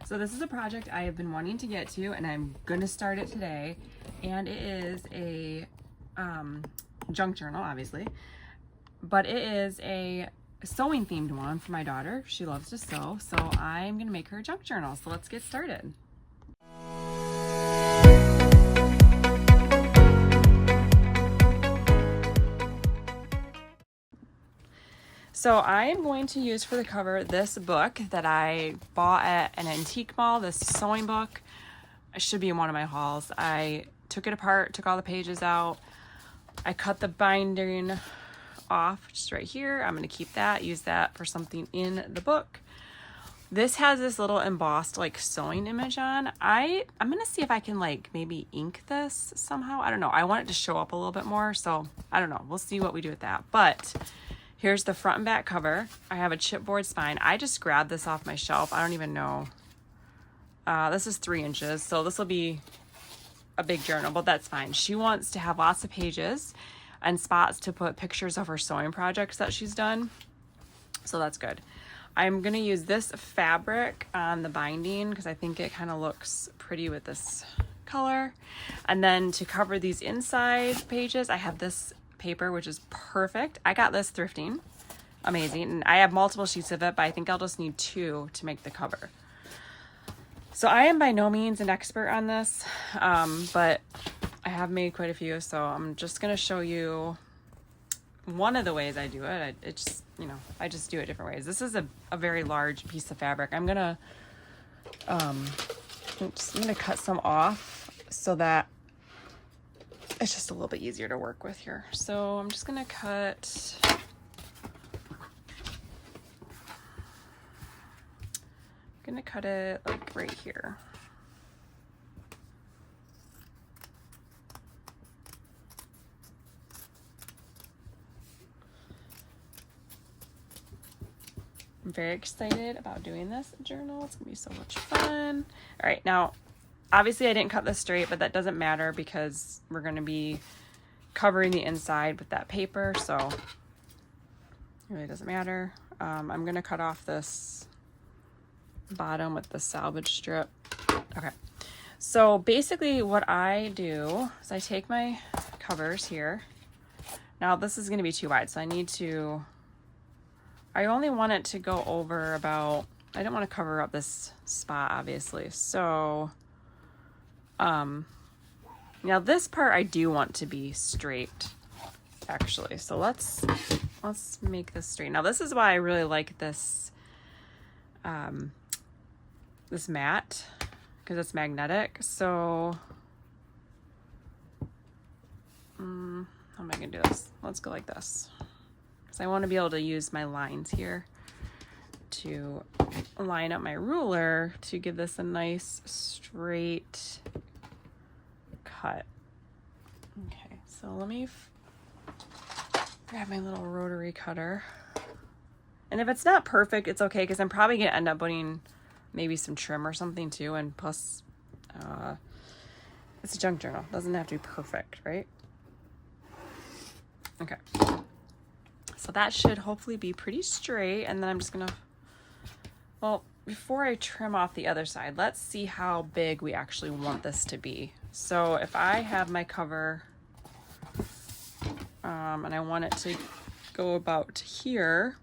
So this is a project I have been wanting to get to, and I'm gonna start it today. And it is a junk journal, obviously, but it is a sewing themed one for my daughter. She loves to sew, so I'm gonna make her a junk journal. So let's get started. So I am going to use for the cover this book that I bought at an antique mall, this sewing book. It should be in one of my hauls. I took it apart, took all the pages out. I cut the binding off just right here. I'm going to keep that, use that for something in the book. This has this little embossed like sewing image on. I'm going to see if I can like maybe ink this somehow. I don't know. I want it to show up a little bit more. So I don't know. We'll see what we do with that. But here's the front and back cover. I have a chipboard spine. I just grabbed this off my shelf. I don't even know. This is 3 inches, so this will be a big journal, but that's fine. She wants to have lots of pages and spots to put pictures of her sewing projects that she's done, so that's good. I'm gonna use this fabric on the binding because I think it kind of looks pretty with this color. And then to cover these inside pages, I have this paper, which is perfect. I got this thrifting. Amazing. And I have multiple sheets of it, but I think I'll just need 2 to make the cover. So I am by no means an expert on this, but I have made quite a few. So I'm just going to show you one of the ways I do it. It's, you know, I just do it different ways. This is a very large piece of fabric. I'm going to, I'm going to cut some off so that it's just a little bit easier to work with here. So I'm just going to cut it like right here. I'm very excited about doing this journal. It's gonna be so much fun. All right, now obviously I didn't cut this straight, but that doesn't matter because we're gonna be covering the inside with that paper, so it really doesn't matter. I'm gonna cut off this bottom with the salvage strip. Okay, so basically what I do is I take my covers here. Now this is going to be too wide, so I only want it to go over about, I don't want to cover up this spot obviously, so now this part I do want to be straight actually, so let's make this straight. Now this is why I really like this this mat, because it's magnetic. So how am I gonna do this? Let's go like this, because I want to be able to use my lines here to line up my ruler to give this a nice straight cut. Okay, so let me grab my little rotary cutter, and if it's not perfect, it's okay, because I'm probably gonna end up putting maybe some trim or something too, and plus it's a junk journal, doesn't have to be perfect, right? Okay, so that should hopefully be pretty straight. And then I'm just gonna, well, before I trim off the other side, let's see how big we actually want this to be. So if I have my cover and I want it to go about here,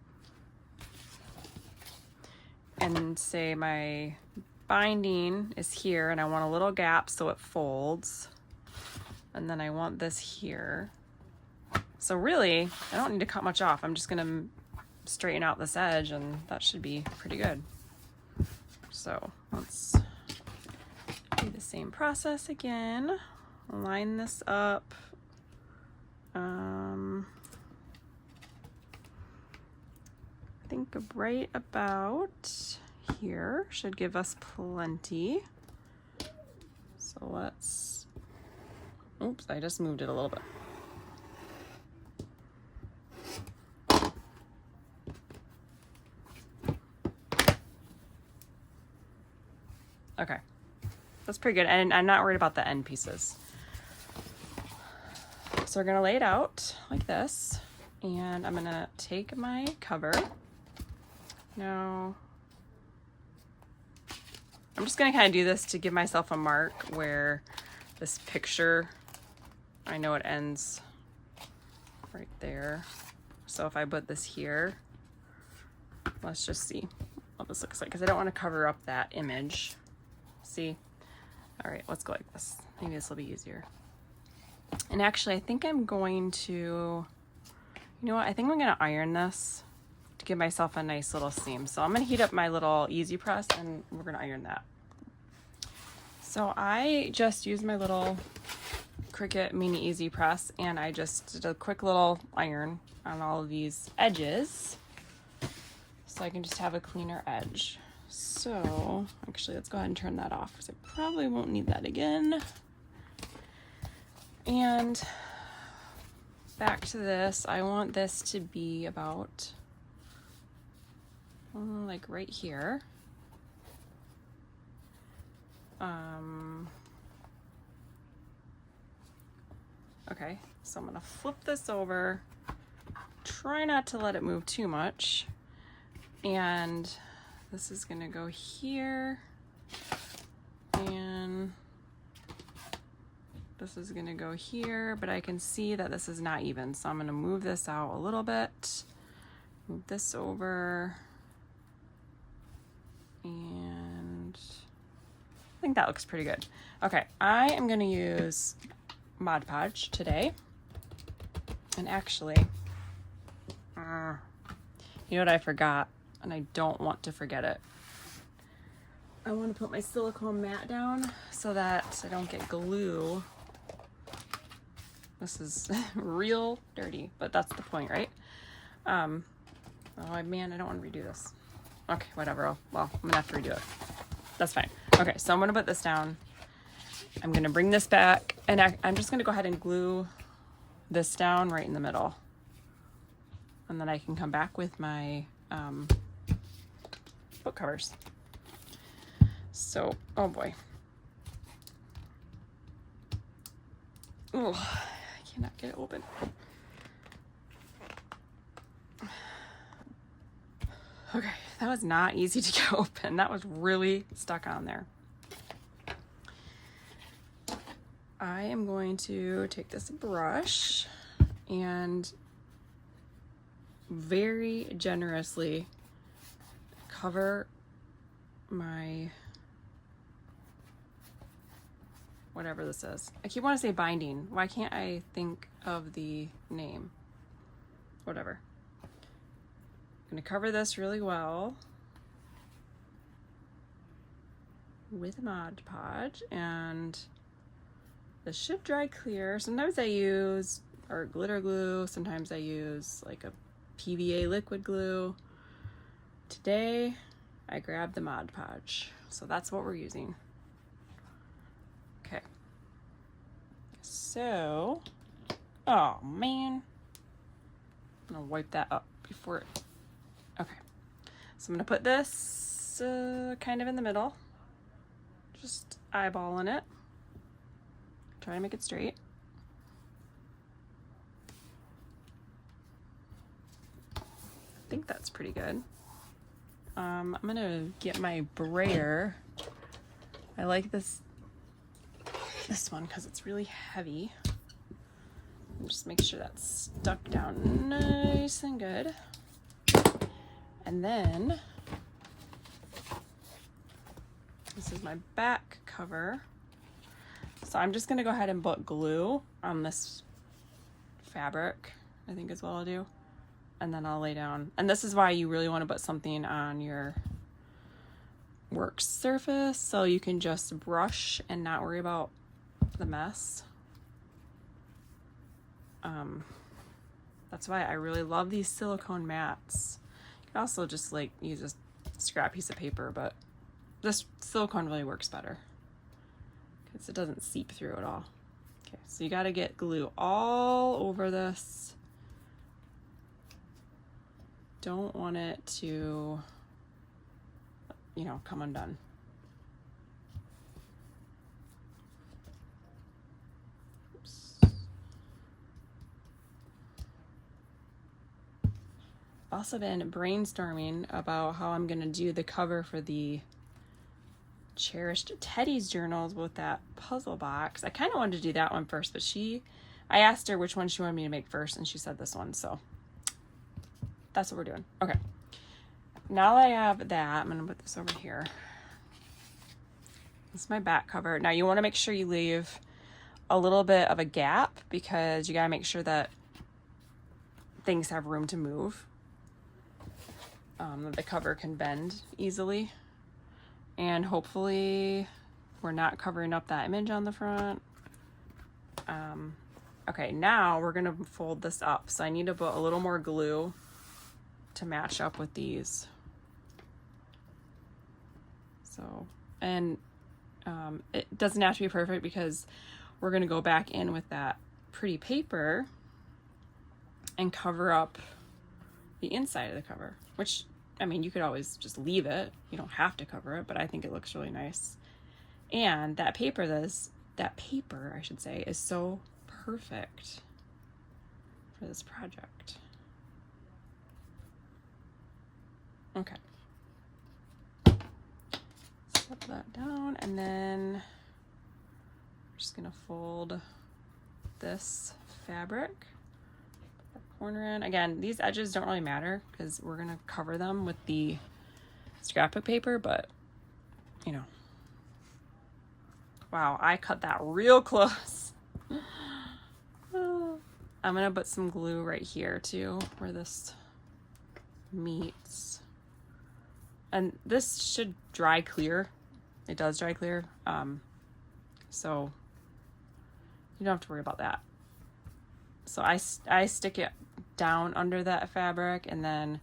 and say my binding is here and I want a little gap so it folds, and then I want this here. So really, I don't need to cut much off. I'm just gonna straighten out this edge and that should be pretty good. So let's do the same process again. Line this up. I think right about here should give us plenty. So let's, oops, I just moved it a little bit. Okay, that's pretty good. And I'm not worried about the end pieces. So we're gonna lay it out like this, and I'm gonna take my cover. Now, I'm just gonna kind of do this to give myself a mark where this picture, I know it ends right there. So if I put this here, let's just see what this looks like, because I don't want to cover up that image. See? All right, let's go like this. Maybe this will be easier. And actually, I think I'm going to, you know what? I think I'm going to iron this to give myself a nice little seam. So I'm going to heat up my little easy press and we're going to iron that. So I just used my little Cricut mini easy press and I just did a quick little iron on all of these edges so I can just have a cleaner edge. So actually, let's go ahead and turn that off because I probably won't need that again. And back to this, I want this to be about like right here. Okay, so I'm gonna flip this over, try not to let it move too much, and this is gonna go here, and this is gonna go here, but I can see that this is not even, so I'm gonna move this out a little bit, move this over, and I think that looks pretty good. Okay, I am gonna use Mod Podge today, and actually, you know what I forgot, and I don't want to forget it. I want to put my silicone mat down so that I don't get glue. This is real dirty, but that's the point, right? Oh man, I don't want to redo this. Okay, whatever. Well, I'm gonna have to redo it. That's fine. Okay, so I'm gonna put this down. I'm gonna bring this back, and I'm just gonna go ahead and glue this down right in the middle. And then I can come back with my book covers. So, oh boy. Oh, I cannot get it open. Okay, that was not easy to get open. That was really stuck on there. I am going to take this brush and very generously cover my whatever this is. I keep wanting to say binding. Why can't I think of the name? Whatever. I'm going to cover this really well with Mod Podge, and this should dry clear. Sometimes I use glitter glue, sometimes I use like a PVA liquid glue. Today I grabbed the Mod Podge, so that's what we're using. Okay, so, oh man, I'm gonna wipe that up before it, okay. So I'm gonna put this kind of in the middle, just eyeballing it, try to make it straight. I think that's pretty good. I'm gonna get my brayer. I like this one because it's really heavy. Just make sure that's stuck down nice and good. And then this is my back cover. So I'm just gonna go ahead and put glue on this fabric, I think is what I'll do. And then I'll lay down. And this is why you really want to put something on your work surface so you can just brush and not worry about the mess. That's why I really love these silicone mats. You can also just like use a scrap piece of paper, but this silicone really works better because it doesn't seep through at all. Okay, so you got to get glue all over this. Don't want it to, you know, come undone. Oops. Also been brainstorming about how I'm gonna do the cover for the cherished Teddy's journals with that puzzle box. I kind of wanted to do that one first, but I asked her which one she wanted me to make first, and she said this one, so that's what we're doing. Okay. Now that I have that, I'm going to put this over here. This is my back cover. Now you want to make sure you leave a little bit of a gap because you got to make sure that things have room to move. The cover can bend easily. And hopefully we're not covering up that image on the front. Okay, now we're going to fold this up. So I need to put a little more glue to match up with these. So, and it doesn't have to be perfect because we're going to go back in with that pretty paper and cover up the inside of the cover, which, I mean, you could always just leave it. You don't have to cover it, but I think it looks really nice. And that paper, I should say, is so perfect for this project. Okay. Set that down, and then I'm just gonna fold this fabric, put that corner in. Again, these edges don't really matter because we're gonna cover them with the scrapbook paper, but you know. Wow, I cut that real close. I'm gonna put some glue right here too, where this meets. And this should dry clear. It does dry clear. So you don't have to worry about that. So I stick it down under that fabric, and then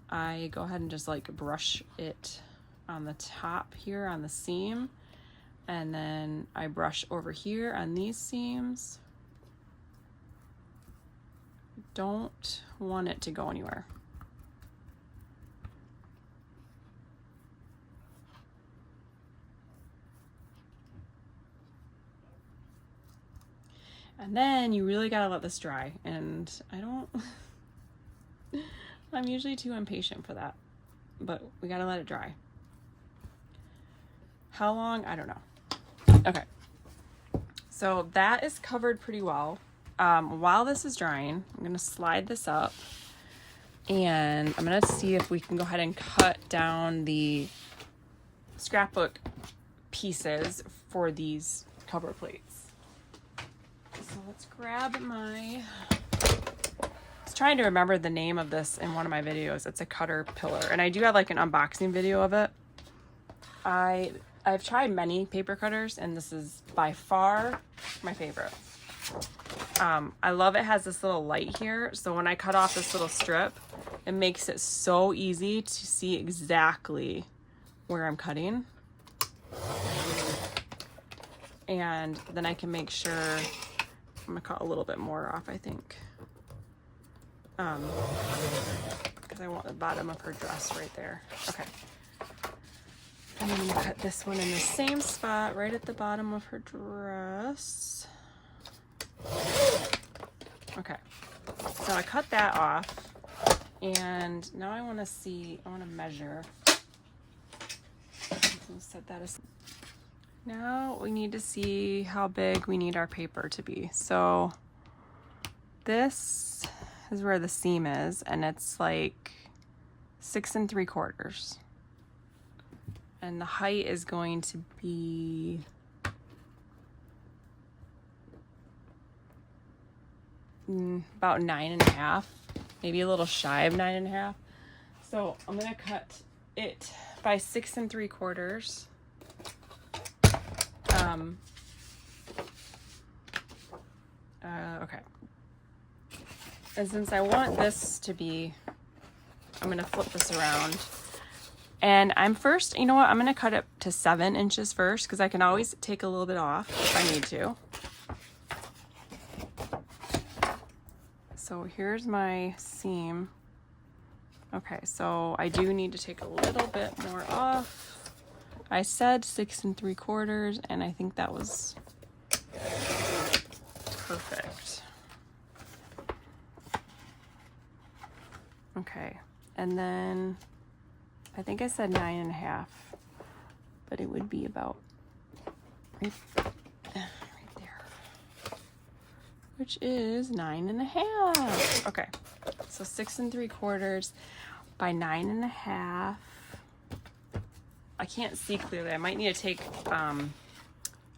I go ahead and just like brush it on the top here on the seam. And then I brush over here on these seams. Don't want it to go anywhere. And then you really gotta let this dry. And I'm usually too impatient for that, but we gotta let it dry. How long? I don't know. Okay. So that is covered pretty well. While this is drying, I'm gonna slide this up and I'm gonna see if we can go ahead and cut down the scrapbook pieces for these cover plates. So let's grab I was trying to remember the name of this in one of my videos. It's a cutter pillar, and I do have like an unboxing video of it. I've tried many paper cutters, and this is by far my favorite. I love it has this little light here, so when I cut off this little strip, it makes it so easy to see exactly where I'm cutting. And then I can make sure, I'm gonna cut a little bit more off, I think. Because I want the bottom of her dress right there. Okay. And I'm gonna cut this one in the same spot, right at the bottom of her dress. Okay, so I cut that off, and now I want to measure. Set that aside. Now we need to see how big we need our paper to be. So this is where the seam is, and it's like 6 3/4. And the height is going to be about 9.5, maybe a little shy of 9.5. So I'm gonna cut it by 6 3/4. Okay. And since I want this to be, I'm gonna flip this around. And I'm first, you know what? I'm gonna cut it to 7 inches first, because I can always take a little bit off if I need to. So here's my seam. Okay, so I do need to take a little bit more off. I said 6 3/4, and I think that was perfect. Okay, and then I think I said 9.5, but it would be about right there, which is 9.5. Okay, so 6 3/4 by 9.5. I can't see clearly. I might need to take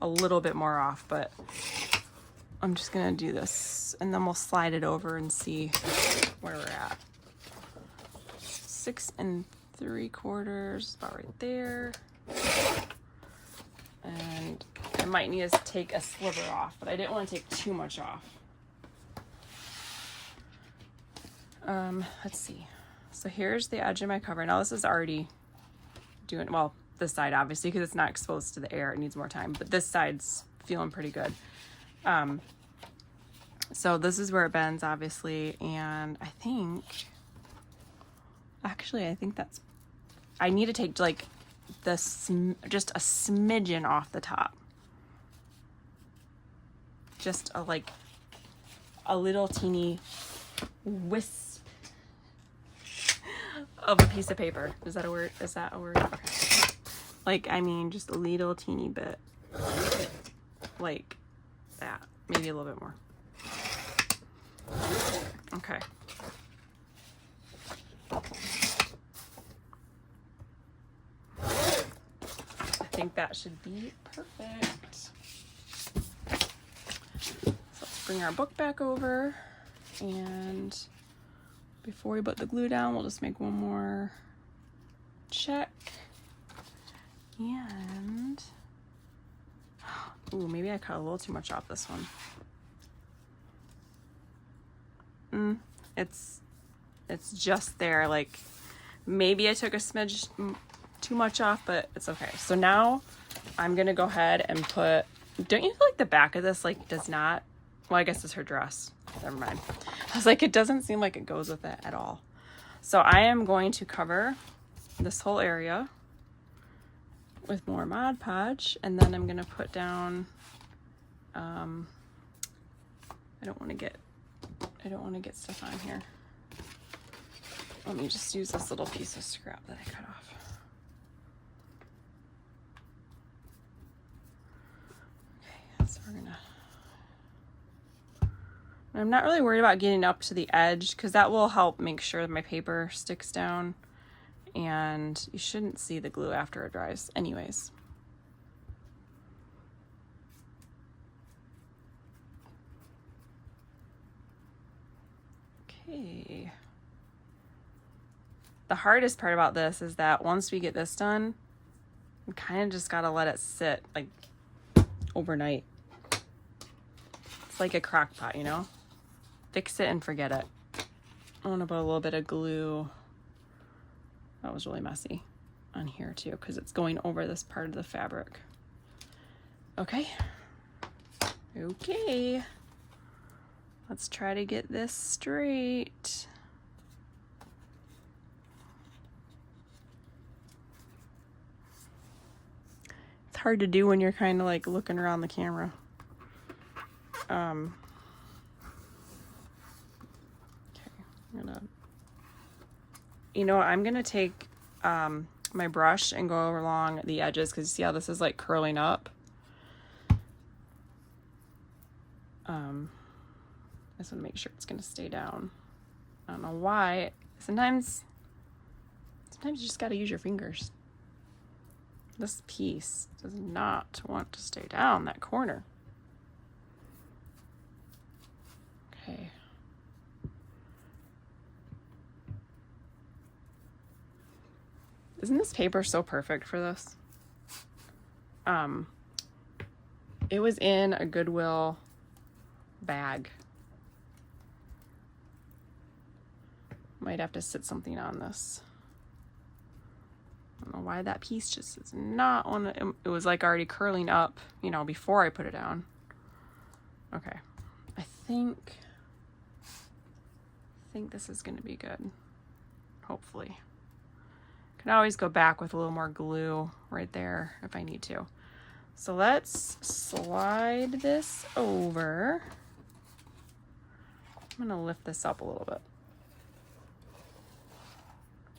a little bit more off, but I'm just gonna do this and then we'll slide it over and see where we're at. 6 3/4, about right there. And I might need to take a sliver off, but I didn't want to take too much off. Let's see. So here's the edge of my cover. Now this is already doing, well, this side obviously because it's not exposed to the air, it needs more time, but this side's feeling pretty good. So this is where it bends obviously, and I think that's, I need to take like just a smidgen off the top, just like a little teeny wisp of a piece of paper. Is that a word? Is that a word? Okay. Like, I mean, just a little teeny bit. Like that. Maybe a little bit more. Okay. I think that should be perfect. So let's bring our book back over, and before we put the glue down, we'll just make one more check. And ooh, maybe I cut a little too much off this one. It's just there. Like maybe I took a smidge too much off, but it's okay. So now I'm gonna go ahead and put, don't you feel like the back of this like does not, well, I guess it's her dress. Never mind. I was like, it doesn't seem like it goes with it at all. So I am going to cover this whole area with more Mod Podge, and then I'm gonna put down, I don't want to get stuff on here. Let me just use this little piece of scrap that I cut off. Okay, so we're gonna, I'm not really worried about getting up to the edge because that will help make sure that my paper sticks down, and you shouldn't see the glue after it dries anyways. Okay. The hardest part about this is that once we get this done, we kind of just gotta let it sit like overnight. It's like a crock pot, you know? Fix it and forget it. I want to put a little bit of glue. That was really messy on here too, because it's going over this part of the fabric. Okay. Okay. Let's try to get this straight. It's hard to do when you're kind of like looking around the camera. I'm gonna take my brush and go along the edges, because see how this is like curling up. I just want to make sure it's gonna stay down. I don't know why. Sometimes you just gotta use your fingers. This piece does not want to stay down, that corner. Okay. Isn't this paper so perfect for this? It was in a Goodwill bag. Might have to sit something on this. I don't know why that piece just is not on it was like already curling up, you know, before I put it down. Okay. I think this is gonna be good. Hopefully. Can always go back with a little more glue right there if I need to. So let's slide this over. I'm gonna lift this up a little bit.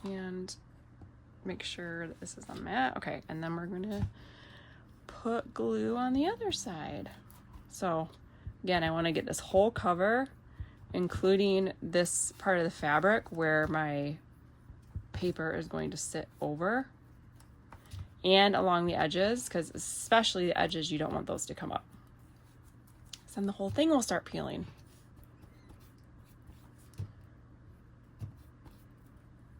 And make sure that this is on mat. Okay, and then we're gonna put glue on the other side. So again, I want to get this whole cover, including this part of the fabric where my paper is going to sit over, and along the edges, because especially the edges, you don't want those to come up. So then the whole thing will start peeling.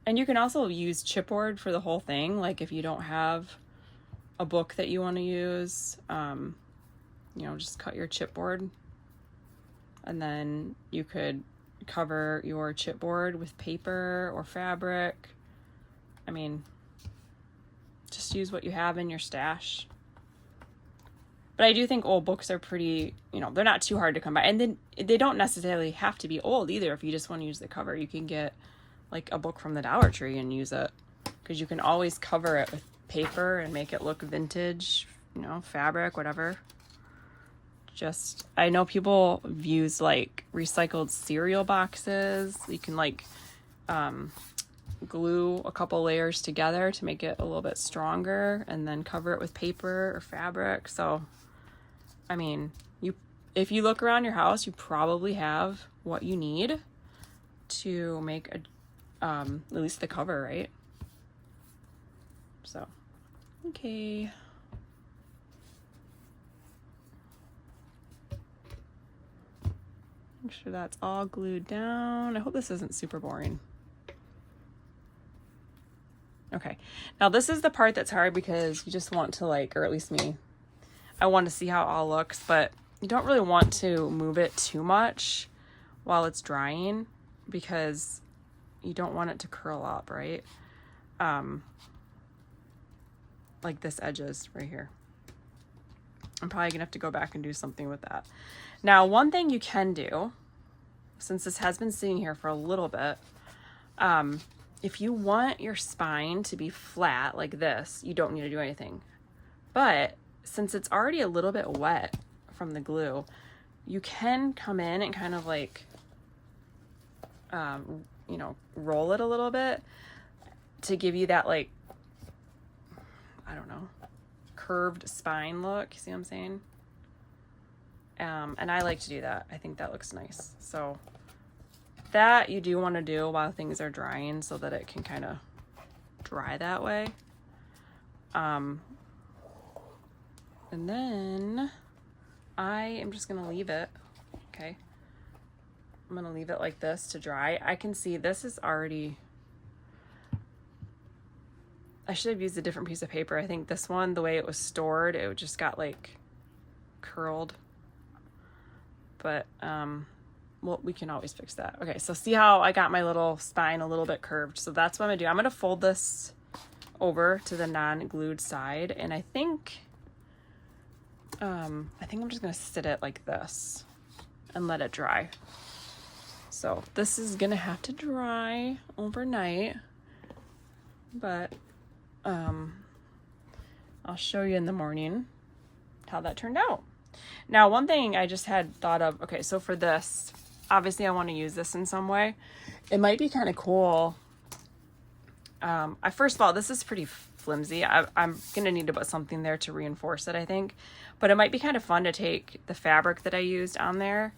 And you can also use chipboard for the whole thing. Like if you don't have a book that you want to use, you know, just cut your chipboard, and then you could cover your chipboard with paper or fabric. I mean, just use what you have in your stash. But I do think old books are pretty, you know, they're not too hard to come by. And then they don't necessarily have to be old either. If you just want to use the cover, you can get like a book from the Dollar Tree and use it, because you can always cover it with paper and make it look vintage, you know, fabric, whatever. Just, I know people use like recycled cereal boxes. You can like glue a couple layers together to make it a little bit stronger, and then cover it with paper or fabric. So I mean, if you look around your house, you probably have what you need to make a at least the cover, right? So okay, make sure that's all glued down. I hope this isn't super boring. Okay, now this is the part that's hard, because you just want to like, or at least me, I want to see how it all looks, but you don't really want to move it too much while it's drying, because you don't want it to curl up, right? Like this edges right here. I'm probably gonna have to go back and do something with that. Now, one thing you can do, since this has been sitting here for a little bit, if you want your spine to be flat like this, you don't need to do anything. But since it's already a little bit wet from the glue, you can come in and kind of like, you know, roll it a little bit to give you that like, I don't know, curved spine look. You see what I'm saying? And I like to do that. I think that looks nice. So that you do want to do while things are drying, so that it can kind of dry that way. And then I am just going to leave it. Okay. I'm going to leave it like this to dry. I can see this is already, I should have used a different piece of paper. I think this one, the way it was stored, it just got like curled. But, well, we can always fix that. Okay, so see how I got my little spine a little bit curved. So that's what I'm gonna do. I'm gonna fold this over to the non-glued side, and I think I'm just gonna sit it like this and let it dry. So this is gonna have to dry overnight, but I'll show you in the morning how that turned out. Now, one thing I just had thought of, okay, so for this, obviously I want to use this in some way. It might be kind of cool. First of all, this is pretty flimsy. I'm going to need to put something there to reinforce it, I think. But it might be kind of fun to take the fabric that I used on there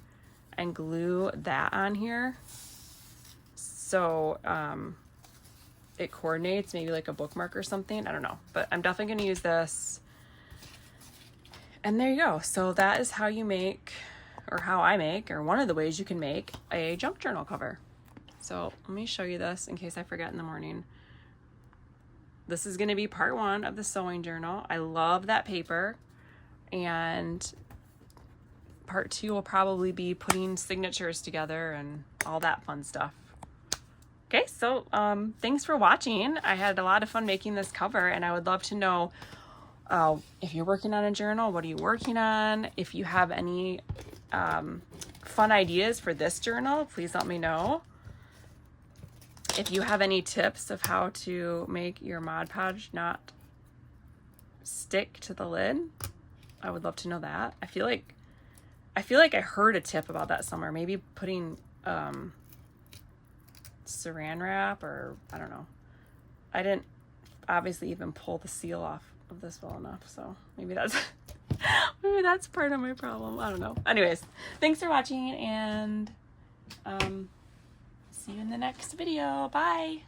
and glue that on here. So it coordinates, maybe like a bookmark or something. I don't know. But I'm definitely going to use this. And there you go. So that is how you make, or how I make, or one of the ways you can make a junk journal cover. So let me show you this in case I forget in the morning. This is going to be part 1 of the sewing journal. I love that paper. And part 2 will probably be putting signatures together and all that fun stuff. Okay, so thanks for watching. I had a lot of fun making this cover, and I would love to know if you're working on a journal, what are you working on? If you have any fun ideas for this journal, please let me know. If you have any tips of how to make your Mod Podge not stick to the lid, I would love to know that. I feel like I heard a tip about that somewhere. Maybe putting saran wrap, or I don't know. obviously even pull the seal off of this well enough, so maybe that's maybe that's part of my problem. I don't know. Anyways, thanks for watching, and see you in the next video. Bye.